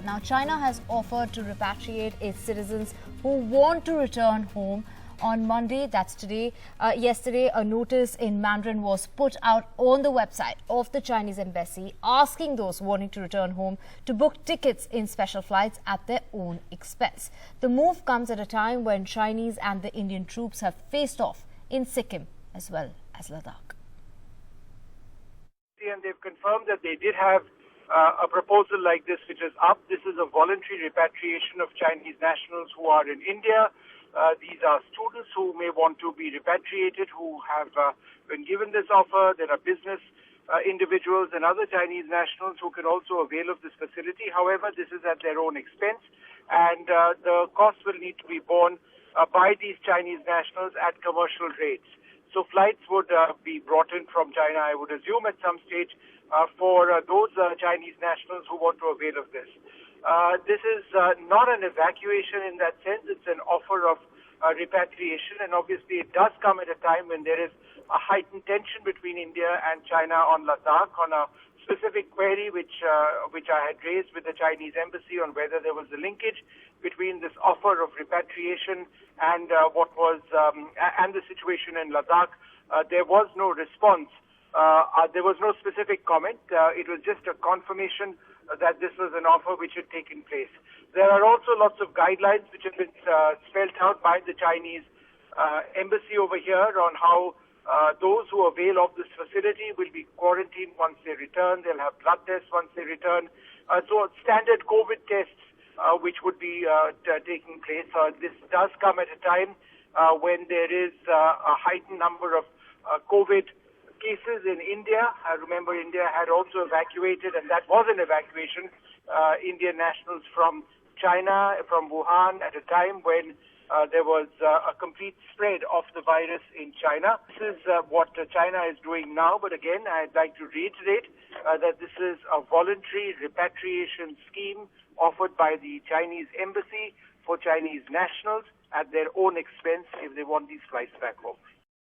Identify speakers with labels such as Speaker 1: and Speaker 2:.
Speaker 1: Now, China has offered to repatriate its citizens who want to return home. On Monday, that's today, yesterday, a notice in Mandarin was put out on the website of the Chinese embassy asking those wanting to return home to book tickets in special flights at their own expense. The move comes at a time when Chinese and the Indian troops have faced off in Sikkim as well as Ladakh.
Speaker 2: And they've confirmed that they did have a proposal like this, which is up. This is a voluntary repatriation of Chinese nationals who are in India. These are students who may want to be repatriated, who have been given this offer. There are business individuals and other Chinese nationals who can also avail of this facility. However, this is at their own expense, and the cost will need to be borne by these Chinese nationals at commercial rates. So flights would be brought in from China, I would assume, at some stage for those Chinese nationals who want to avail of this. This is not an evacuation in that sense. It's an offer of repatriation, and obviously it does come at a time when there is a heightened tension between India and China on Ladakh on a specific query which I had raised with the Chinese embassy on whether there was a linkage between this offer of repatriation and what was and the situation in Ladakh. There was no response. There was no specific comment. It was just a confirmation that this was an offer which had taken place. There are also lots of guidelines which have been spelled out by the Chinese embassy over here on how those who avail of this facility will be quarantined once they return. They'll have blood tests once they return. So standard COVID tests which would be taking place. This does come at a time when there is a heightened number of COVID cases in India. I remember India had also evacuated, and that was an evacuation, Indian nationals from China, from Wuhan, at a time when there was a complete spread of the virus in China. This is what China is doing now, but again, I'd like to reiterate that this is a voluntary repatriation scheme offered by the Chinese embassy for Chinese nationals at their own expense if they want these flights back home.